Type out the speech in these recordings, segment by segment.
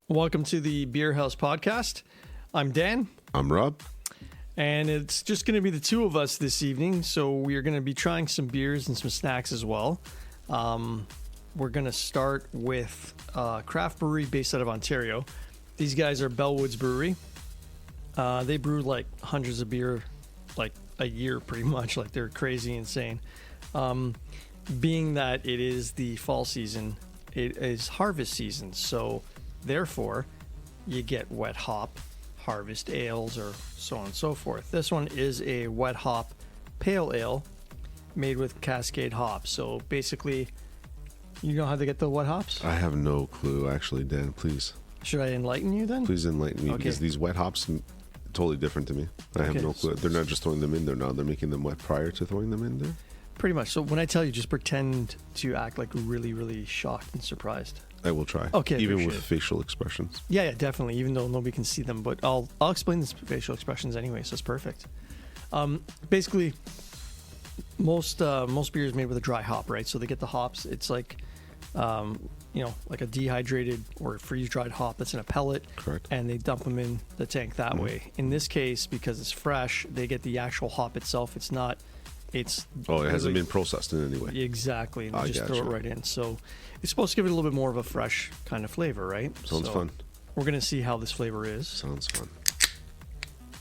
Welcome to the Beer House Podcast. I'm Dan. I'm Rob. And it's just going to be the two of us this evening. So we are going to be trying some beers and some snacks as well. We're going to start with a craft brewery based out of Ontario. These guys are Bellwoods Brewery. They brew like hundreds of beer like a year pretty much. Like they're crazy insane. Being that it is the fall season, it is harvest season. So therefore, you get wet hop harvest ales or so on and so forth. This one is a wet hop pale ale made with Cascade hops. So basically, you know how they get the wet hops? I have no clue, actually, Dan. Please. Should I enlighten you then? Please enlighten me, Okay. because these wet hops are totally different to me. I have Okay. no clue. They're not just throwing them in there now. They're making them wet prior to throwing them in there? Pretty much. So when I tell you, just pretend to act like really, really shocked and surprised. I will try. Okay, Even with appreciate it. facial expressions. Yeah, definitely. Even though nobody can see them, but I'll explain the facial expressions anyway, so it's perfect. Basically, most beer is made with a dry hop, right? So they get the hops. It's like, like a dehydrated or freeze dried hop that's in a pellet. Correct. And they dump them in the tank that way. In this case, because it's fresh, they get the actual hop itself. It's not. It's Oh, it hasn't been processed in any way. Exactly. And I they just throw it gotcha. right in. So it's supposed to give it a little bit more of a fresh kind of flavor, right? Sounds So fun. We're going to see how this flavor is. Sounds fun.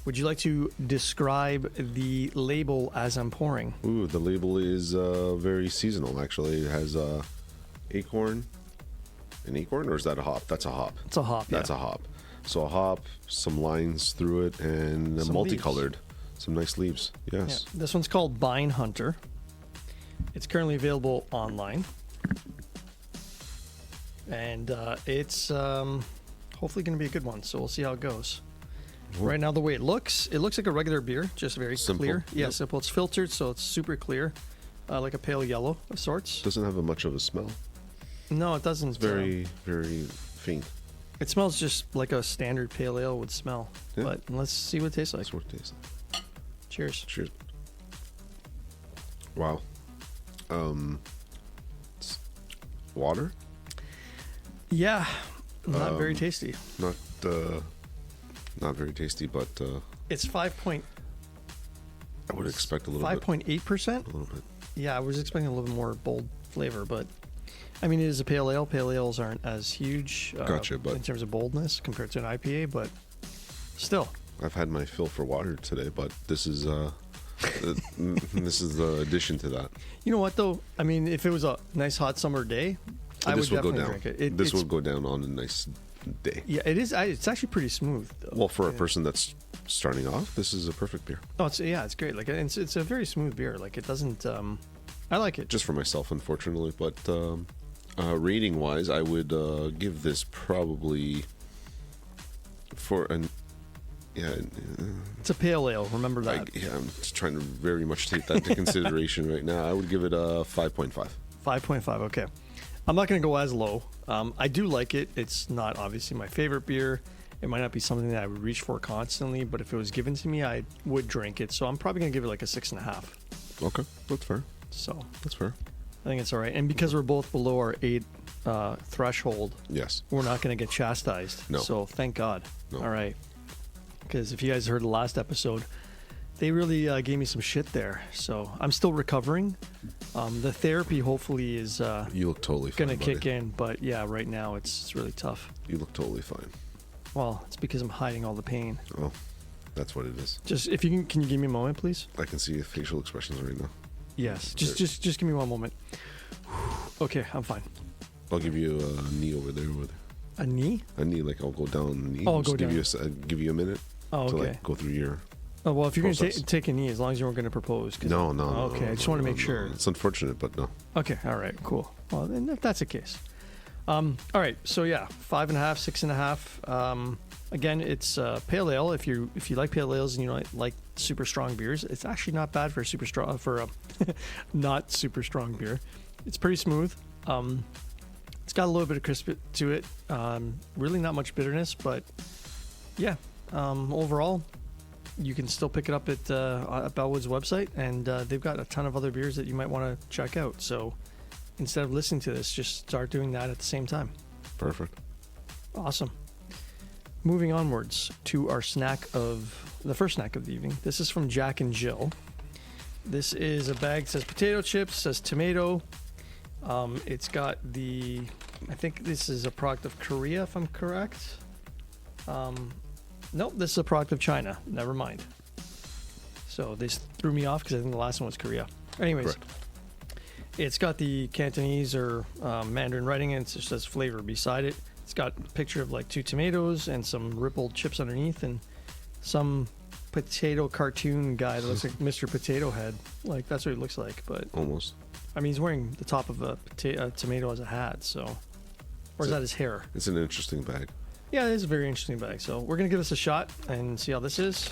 Would you like to describe the label as I'm pouring? Ooh, the label is very seasonal, actually. It has acorn. An acorn, or is that a hop? That's a hop. It's a hop. That's yeah. a hop. So a hop, some lines through it, and Some multicolored. Some nice leaves. Yeah. Yes. This one's called Vine Hunter. It's currently available online. And it's hopefully going to be a good one. So we'll see how it goes. Well, Right now, the way it looks like a regular beer, just very Simple. clear. Yeah, Yep. simple. It's filtered, so it's super clear, like a pale yellow of sorts. doesn't have much of a smell. No, it doesn't. It's very, very faint. It smells just like a standard pale ale would smell. Yeah. But let's see what it tastes like. That's what it tastes like. Cheers. Cheers. Wow. It's water? Yeah, not very tasty. Not very tasty, but It's 5.8%. I would expect a little bit. A little bit. Yeah, I was expecting a little bit more bold flavor, but I mean, it is a pale ale. Pale ales aren't as huge Gotcha, but in terms of boldness compared to an IPA, but still. I've had my fill for water today, but this is this is the addition to that. You know what, though? I mean, if it was a nice hot summer day, I would This will go definitely down. drink it. This It's- will go down on a nice day. Yeah, it is. It's actually pretty smooth, though. Well, for a person that's starting off, this is a perfect beer. Oh, it's great. Like, it's a very smooth beer. Like, it doesn't. I like it. Just for myself, unfortunately, but rating wise, I would give this probably for an It's a pale ale. Remember that. I'm just trying to very much take that into consideration right now. I would give it a 5.5. 5.5. Okay. I'm not going to go as low. I do like it. It's not obviously my favorite beer. It might not be something that I would reach for constantly, but if it was given to me, I would drink it. So I'm probably going to give it like a 6.5. Okay, that's fair. So That's fair. I think it's all right. And because we're both below our 8 threshold, Yes. we're not going to get chastised. No. So thank God. No. All right. Because if you guys heard the last episode, they really gave me some shit there. So I'm still recovering. The therapy hopefully is You look totally fine. going to kick buddy. in. But yeah, right now it's really tough. You look totally fine. Well, it's because I'm hiding all the pain. Oh, that's what it is. Just if you can you give me a moment, please? I can see facial expressions right now. Yes. Just give me one moment. Okay, I'm fine. I'll give you a knee over there. A knee? A knee, like I'll go down on the knee. Oh, Just go give you a minute Oh, to okay. like go through your. Oh, well, if you're going to process. take a knee, as long as you weren't going to propose. 'cause- No. Okay, I just want to make sure. It's unfortunate, but no. Okay, all right, cool. Well, then if that's the case. All right, so yeah, 5.5, 6.5. Again, it's pale ale. If you like pale ales and you like super strong beers, it's actually not bad for a super strong not super strong beer. It's pretty smooth. It's got a little bit of crisp to it. Really not much bitterness, but yeah. Overall, you can still pick it up at Bellwood's website, and they've got a ton of other beers that you might want to check out. So instead of listening to this, just start doing that at the same time. Perfect. Awesome. moving onwards to our the first snack of the evening. This is from Jack and Jill. This is a bag that says potato chips, says tomato. It's got I think this is a product of Korea, if I'm correct. Nope, this is a product of China. Never mind. So this threw me off because I think the last one was Korea. Anyways, Correct. It's got the Cantonese or Mandarin writing, and it just says flavor beside it. It's got a picture of like 2 tomatoes and some rippled chips underneath, and some potato cartoon guy that looks like Mr. Potato Head. Like, that's what he looks like. But Almost. I mean, he's wearing the top of a tomato as a hat, so. Or is that his hair? It's an interesting bag. Yeah, it is a very interesting bag. So we're going to give this a shot and see how this is.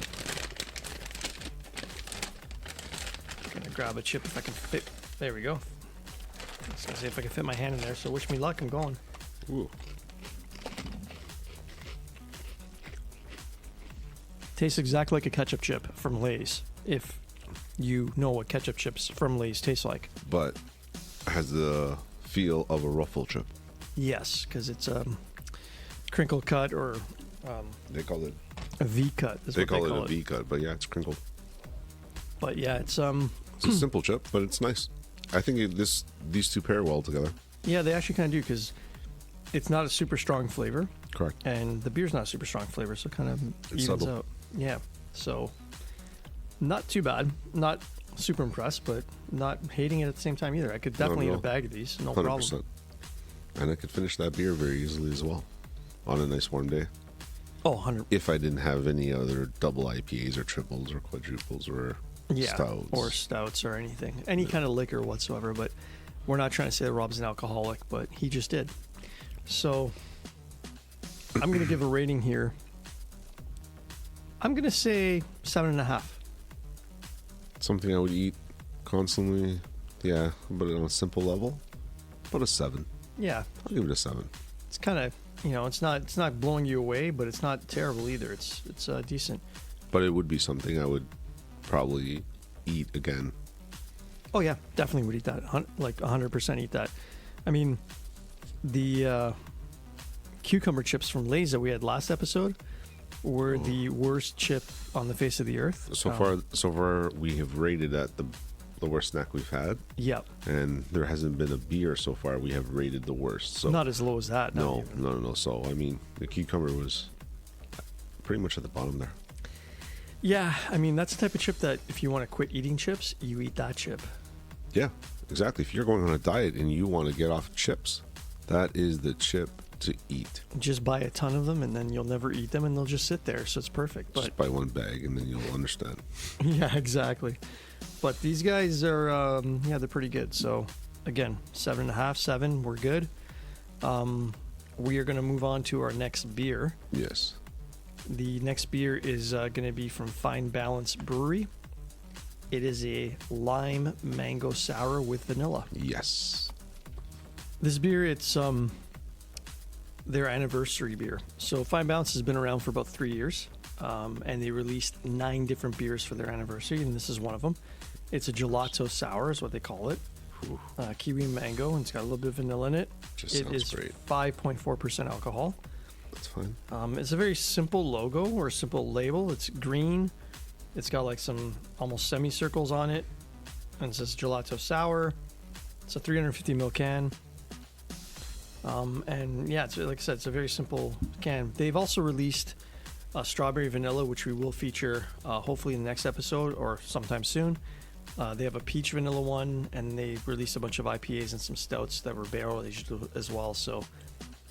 I'm going to grab a chip if I can fit. There we go. I was going to see if I can fit my hand in there. So wish me luck. I'm going. Ooh. Tastes exactly like a ketchup chip from Lay's. If you know what ketchup chips from Lay's taste like. But has the feel of a ruffle chip. Yes, because it's crinkle cut or They call it. a V cut. Is They what call they it call a V cut, but yeah, it's crinkled. But yeah, it's It's a simple chip, but it's nice. I think these two pair well together. yeah, they actually kind of do because it's not a super strong flavor, Correct. and the beer's not a super strong flavor, so it kind of evens subtle. out. Yeah, so not too bad. Not super impressed, but not hating it at the same time either. I could definitely eat a no. bag of these, no 100%. problem. And I could finish that beer very easily as well on a nice warm day. Oh, 100. If I didn't have any other double IPAs or triples or quadruples or Yeah, stouts. or stouts or anything, any kind of liquor whatsoever. But we're not trying to say that Rob's an alcoholic, but he just did. So I'm going to give a rating here. I'm going to say 7.5. Something I would eat constantly. Yeah, but on a simple level. But a 7. Yeah, I'll give it a 7. it's kind of, it's not blowing you away, but it's not terrible either. It's decent. But it would be something I would probably eat again. Oh yeah, definitely would eat that. Like 100% eat that. I mean, the cucumber chips from Lay's that we had last episode were the worst chip on the face of the earth. So far we have rated at the worst snack we've had, Yep. and there hasn't been a beer so far we have rated the worst. So Not as low as that. not no, even. no. So I mean, the cucumber was pretty much at the bottom there. Yeah, I mean, that's the type of chip that if you want to quit eating chips, you eat that chip. Yeah, exactly. If you're going on a diet and you want to get off chips, that is the chip to eat. Just buy a ton of them and then you'll never eat them and they'll just sit there. So it's perfect. But Just buy one bag and then you'll understand. yeah, exactly. But these guys are, they're pretty good. So again, 7.5, 7, we're good. We are going to move on to our next beer. Yes. The next beer is going to be from Fine Balance Brewery. It is a lime mango sour with vanilla. Yes. This beer, it's their anniversary beer. So Fine Balance has been around for about 3 years, and they released 9 different beers for their anniversary, and this is one of them. It's a gelato sour, is what they call it. Kiwi mango, and it's got a little bit of vanilla in it. Just It sounds is great. 5.4% alcohol. That's fine. It's a very simple logo or a simple label. It's green. It's got like some almost semicircles on it, and it says gelato sour. It's a 350 ml can. And yeah, it's, like I said, it's a very simple can. They've also released strawberry vanilla, which we will feature hopefully in the next episode or sometime soon. They have a peach vanilla one, and they released a bunch of IPAs and some stouts that were barrel aged as well. So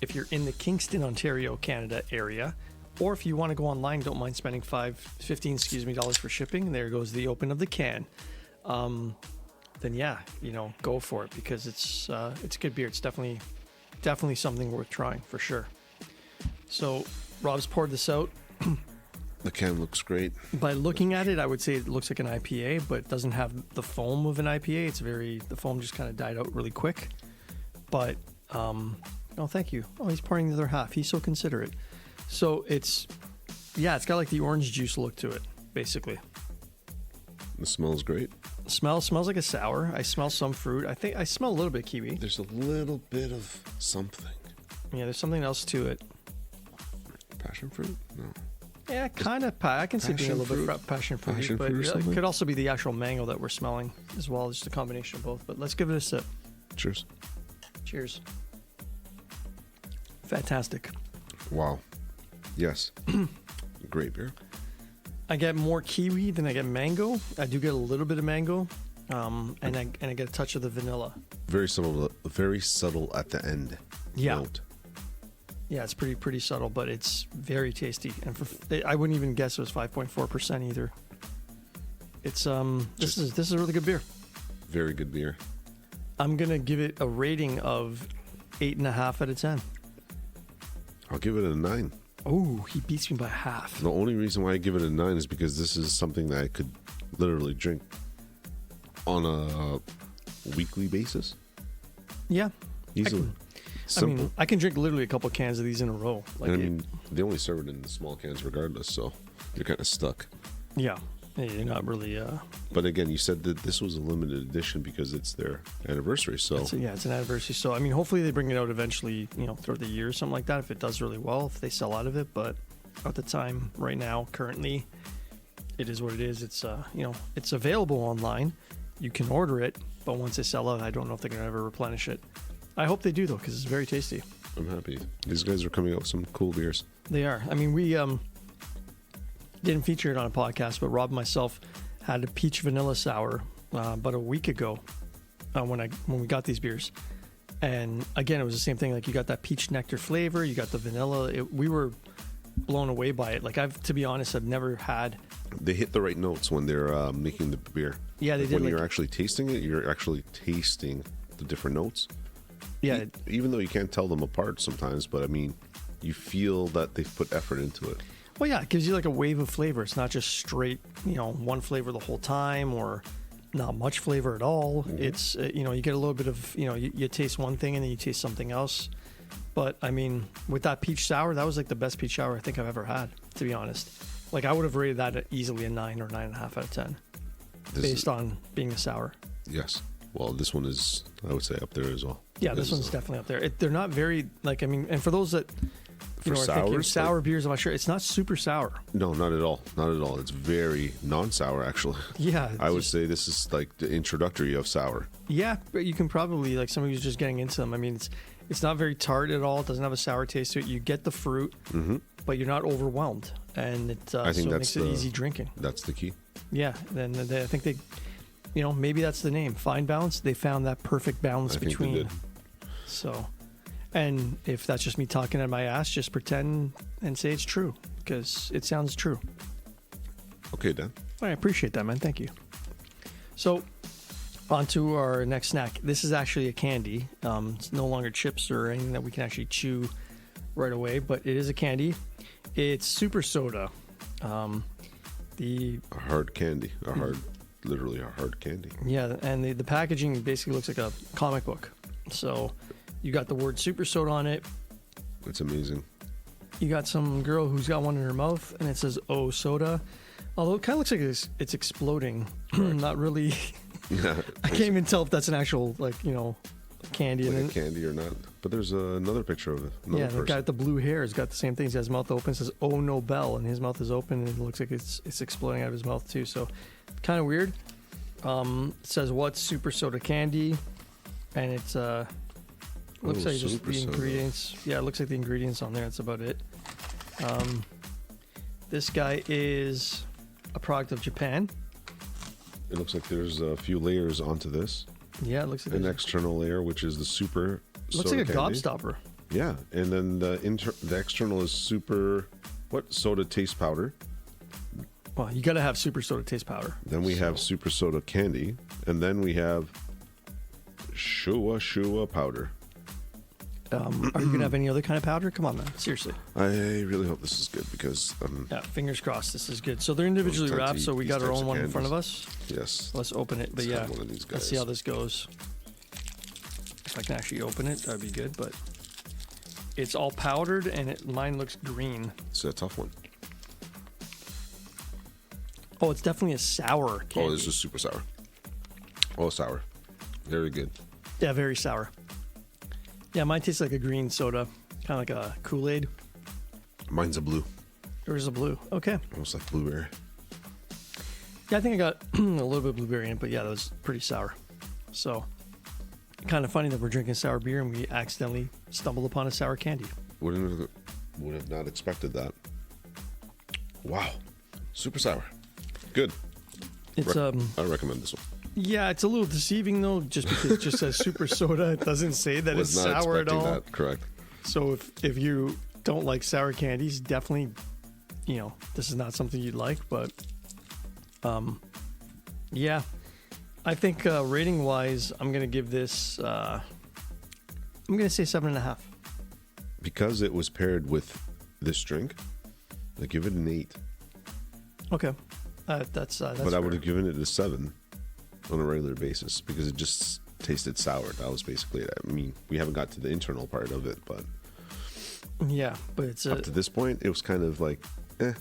if you're in the Kingston, Ontario, Canada area, or if you want to go online, don't mind spending $15 dollars for shipping. There goes the open of the can. Then yeah, go for it because it's a good beer. It's definitely something worth trying for sure. So Rob's poured this out. The can looks great. By looking at it, I would say it looks like an IPA, but it doesn't have the foam of an IPA. The foam just kind of died out really quick. But, oh, thank you. Oh, he's pouring the other half. He's so considerate. So it's got like the orange juice look to it, basically. The smells great. Smells like a sour. I smell some fruit. I think I smell a little bit of kiwi. There's a little bit of something. Yeah, there's something else to it. Passion fruit? No. Yeah, kind of. I can see being a little bit passion fruit, but it could also be the actual mango that we're smelling as well. Just a combination of both. But let's give it a sip. Cheers. Cheers. Fantastic. Wow. Yes. Great beer. I get more kiwi than I get mango. I do get a little bit of mango, and I get a touch of the vanilla. Very subtle at the end. Yeah. Note. Yeah, it's pretty subtle, but it's very tasty. And I wouldn't even guess it was 5.4% either. It's this is a really good beer. Very good beer. I'm gonna give it a rating of 8.5 out of 10. I'll give it a 9. Oh, he beats me by half. The only reason why I give it a 9 is because this is something that I could literally drink on a weekly basis. Yeah. Easily. Simple. I can drink literally a couple cans of these in a row. They only serve it in small cans regardless, so you're kind of stuck. Yeah. You're not really... But again, you said that this was a limited edition because it's their anniversary, so... It's an anniversary. So, hopefully they bring it out eventually, throughout the year or something like that, if it does really well, if they sell out of it. But at the time, right now, currently, it is what it is. It's, it's available online. You can order it, but once they sell out, I don't know if they're going to ever replenish it. I hope they do, though, because it's very tasty. I'm happy. These guys are coming out with some cool beers. They are. We didn't feature it on a podcast, but Rob and myself had a peach vanilla sour about a week ago when we got these beers. And again, it was the same thing. Like, you got that peach nectar flavor, you got the vanilla. We were blown away by it. Like, to be honest, I've never had... They hit the right notes when they're making the beer. Yeah, they did. When you're actually tasting it, you're actually tasting the different notes. Yeah. Even though you can't tell them apart sometimes, but you feel that they've put effort into it. Well, yeah, it gives you like a wave of flavor. It's not just straight, one flavor the whole time or not much flavor at all. Mm-hmm. It's, you get a little bit of, you taste one thing and then you taste something else. But, with that peach sour, that was like the best peach sour I think I've ever had, to be honest. Like, I would have rated that easily a 9 or 9.5 out of 10 based on being a sour. Yes. Well, this one is, I would say, up there as well. Yeah, this one's definitely up there. They're not very, and for those that... For sours, sour beers, I'm not sure. It's not super sour. No, not at all. Not at all. It's very non-sour, actually. Yeah. I would say this is like the introductory of sour. Yeah, but you can probably, like, somebody who's just getting into them. It's not very tart at all. It doesn't have a sour taste to it. You get the fruit, but you're not overwhelmed. And I think it makes it easy drinking. That's the key. Yeah. Then I think they, maybe that's the name. Fine balance. They found that perfect balance between. Think they did. So... And if that's just me talking out of my ass, just pretend and say it's true, because it sounds true. Okay, Dan. I appreciate that, man. Thank you. So, on to our next snack. This is actually a candy. It's no longer chips or anything that we can actually chew right away, but it is a candy. It's super soda. A hard candy. Literally a hard candy. Yeah, and the packaging basically looks like a comic book. So... You got the word super soda on it. That's amazing. You got some girl who's got one in her mouth, and it says, "Oh, soda." Although it kind of looks like it's exploding. Not really. I can't even tell if that's an actual, candy. Like a candy or not. But there's another picture of it. Yeah, the guy with the blue hair has got the same thing. He's got his mouth open. It says, "Oh, no, Bell." And his mouth is open, and it looks like it's exploding out of his mouth, too. So, kind of weird. It says, "What's super soda candy?" And it's... Looks like just the ingredients. Yeah, it looks like the ingredients on there. That's about it. This guy is a product of Japan. It looks like there's a few layers onto this. Yeah, it looks like an external layer, which is the super. Looks like a gobstopper. Yeah, and then the external is super. What soda taste powder? Well, you got to have super soda taste powder. Then we have super soda candy, and then we have Shua powder. Are you going to have any other kind of powder? Come on, man. Seriously. I really hope this is good because... yeah, fingers crossed this is good. So they're individually wrapped, so we got our own one in front of us. Yes. Let's open it. But yeah, let's see how this goes. If I can actually open it, that would be good. But it's all powdered, and mine looks green. It's a tough one. Oh, it's definitely a sour candy. Oh, this is super sour. Oh, sour. Very good. Yeah, very sour. Yeah, mine tastes like a green soda, kind of like a Kool-Aid. Mine's a blue. Yours is a blue. Okay. Almost like blueberry. Yeah, I think I got a little bit of blueberry in it, but yeah, that was pretty sour. So, kind of funny that we're drinking sour beer and we accidentally stumbled upon a sour candy. Would have not expected that. Wow. Super sour. Good. It's I recommend this one. Yeah, it's a little deceiving though, just because it just says super soda. It doesn't say that it's Was not sour at expecting all. that. Correct. So if you don't like sour candies, definitely, this is not something you'd like. But, yeah, I think rating wise, I'm gonna give this. I'm gonna say 7.5. Because it was paired with this drink, I give it an 8. Okay, that's. But fair. I would have given it a 7 on a regular basis because it just tasted sour. That was basically it. I mean, we haven't got to the internal part of it, but Yeah, but it's up to this point, it was kind of like, eh.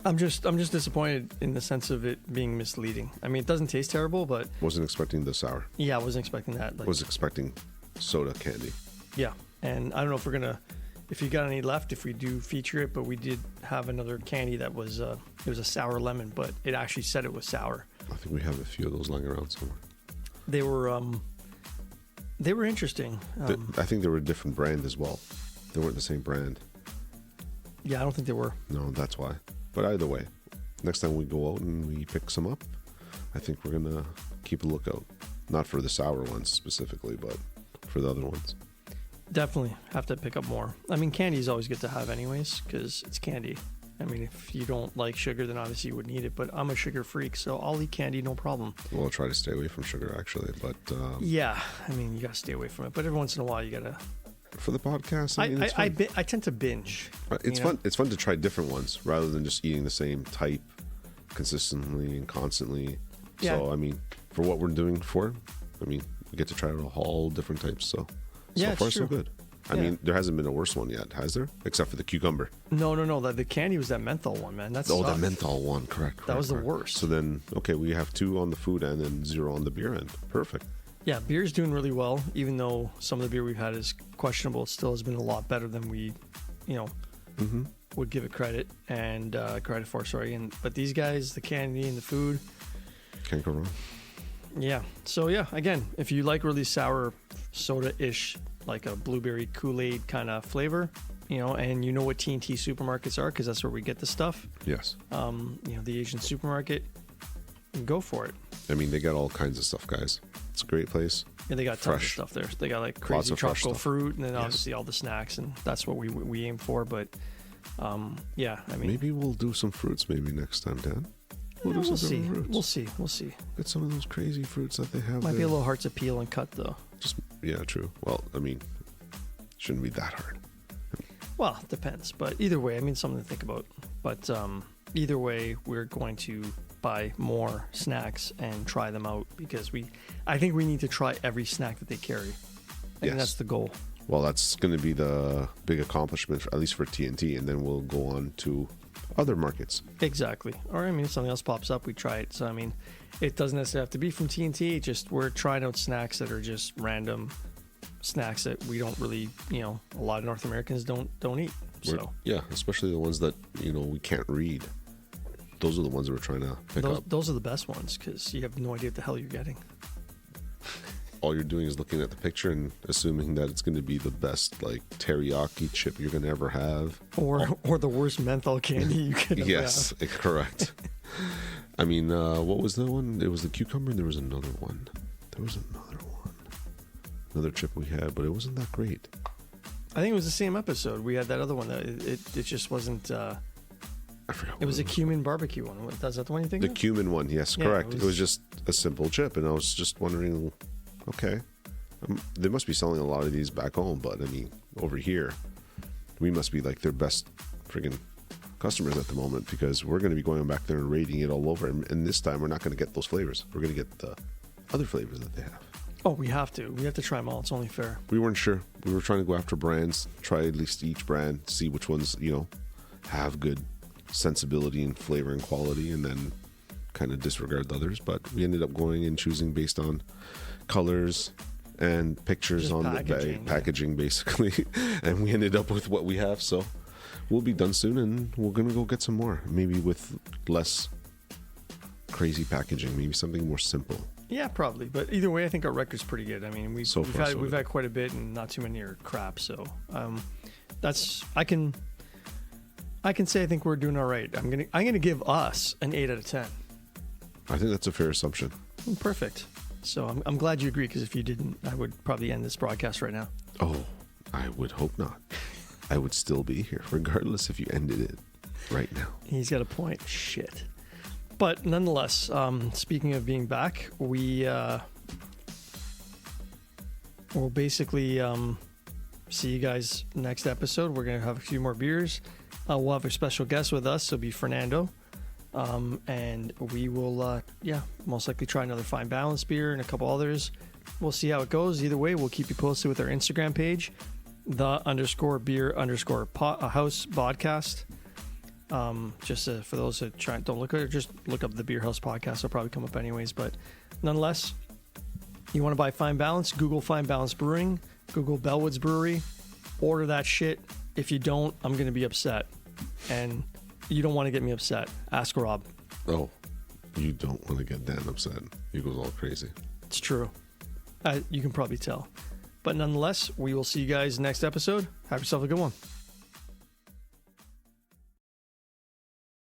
I'm just disappointed in the sense of it being misleading. I mean, it doesn't taste terrible, but Wasn't expecting the sour. yeah, I wasn't expecting that. Like, Was expecting soda candy. yeah, and I don't know if you got any left, if we do feature it, but we did have another candy that was it was a sour lemon, but it actually said it was sour. I think we have a few of those lying around somewhere. They were interesting. I think they were a different brand as well. They weren't the same brand. Yeah, I don't think they were. No, that's why. But either way, next time we go out and we pick some up, I think we're going to keep a lookout. Not for the sour ones specifically, but for the other ones. Definitely have to pick up more. I mean, candy is always good to have anyways, because it's candy. I mean, if you don't like sugar, then obviously you would need it. But I'm a sugar freak, so I'll eat candy, no problem. Well, I'll try to stay away from sugar, actually. But Yeah, I mean, you got to stay away from it. But every once in a while, you got to... for the podcast, I mean, it's fun. I tend to binge. It's fun. It's fun to try different ones rather than just eating the same type consistently and constantly. Yeah. So, I mean, for what we're doing we get to try out all different types. So Yeah, far, it's so true. good. I Yeah. mean, there hasn't been a worse one yet, has there? Except for the cucumber. No. The candy was that menthol one, man. That's The menthol one, correct. That was the correct. worst. So then, okay, we have 2 on the food end and 0 on the beer end. Perfect. Yeah, beer's doing really well, even though some of the beer we've had is questionable. It still has been a lot better than we, would give it credit for. Sorry, but these guys, the candy and the food, Can't go wrong. yeah. So yeah, again, if you like really sour soda-ish, like a blueberry Kool-Aid kind of flavor, and you know what T&T supermarkets are, because that's where we get the stuff. Yes. The Asian supermarket, go for it. I mean, they got all kinds of stuff, guys. It's a great place. Yeah, they got tons Fresh. of stuff there. They got like Lots crazy of fresh tropical stuff. fruit, and then Yes. obviously all the snacks, and that's what we aim for. But yeah, I mean, Maybe we'll do some fruits maybe next time, Dan. we'll do some see. different fruits. We'll see. Get some of those crazy fruits that they have Might there. be a little hard to peel and cut though. Yeah, true. Well, I mean, shouldn't be that hard. Well, it depends. But either way, I mean, something to think about. But either way, we're going to buy more snacks and try them out because I think we need to try every snack that they carry. I think Yes. that's the goal. Well, that's going to be the big accomplishment, at least for TNT, and then we'll go on to other markets. Exactly. Or I mean, if something else pops up, we try it. So I mean, it doesn't necessarily have to be from TNT. Just we're trying out snacks that are just random snacks that we don't really, a lot of North Americans don't eat. So Yeah, especially the ones that, we can't read. Those are the ones that we're trying to pick up. those are the best ones because you have no idea what the hell you're getting. All you're doing is looking at the picture and assuming that it's going to be the best, like, teriyaki chip you're going to ever have. Or the worst menthol candy you could ever Yes, correct. I mean, what was the one? It was the cucumber, and there was another one. Another chip we had, but it wasn't that great. I think it was the same episode. We had that other one that it just wasn't. I forgot. It was a cumin barbecue one. Is that the one you think The of? cumin one, yes, Yeah, correct. it It was just a simple chip, and I was just wondering, okay, they must be selling a lot of these back home, but I mean, over here, we must be like their best friggin' customers at the moment because we're going to be going back there and rating it all over, and this time we're not going to get those flavors. We're going to get the other flavors that they have. Oh, we have to. We have to try them all. It's only fair. We weren't sure. We were trying to go after brands, try at least each brand, see which ones, have good sensibility and flavor and quality, and then kind of disregard the others. But we ended up going and choosing based on colors and pictures Just on packaging, the yeah. packaging, basically. And we ended up with what we have. So we'll be done soon, and we're gonna go get some more. Maybe with less crazy packaging, maybe something more simple. Yeah, probably. But either way, I think our record's pretty good. I mean, we've had quite a bit, and not too many are crap. So that's I can say I think we're doing all right. I'm gonna give us an 8 out of 10. I think that's a fair assumption. Perfect. So I'm glad you agree, because if you didn't, I would probably end this broadcast right now. Oh, I would hope not. I would still be here, regardless if you ended it right now. He's got a point. Shit. But nonetheless, speaking of being back, we'll basically see you guys next episode. We're going to have a few more beers. We'll have a special guest with us. It'll be Fernando. And we will, most likely try another Fine Balance beer and a couple others. We'll see how it goes. Either way, we'll keep you posted with our Instagram page, _beer_house podcast. For those that don't look at it, just look up the Beer House podcast. It'll probably come up anyways. But nonetheless, you want to buy Fine Balance, Google Fine Balance Brewing, Google Bellwoods Brewery, order that shit. If you don't, I'm going to be upset. And you don't want to get me upset. Ask Rob. Oh, you don't want to get Dan upset. He goes all crazy. It's true. You can probably tell. But nonetheless, we will see you guys next episode. Have yourself a good one.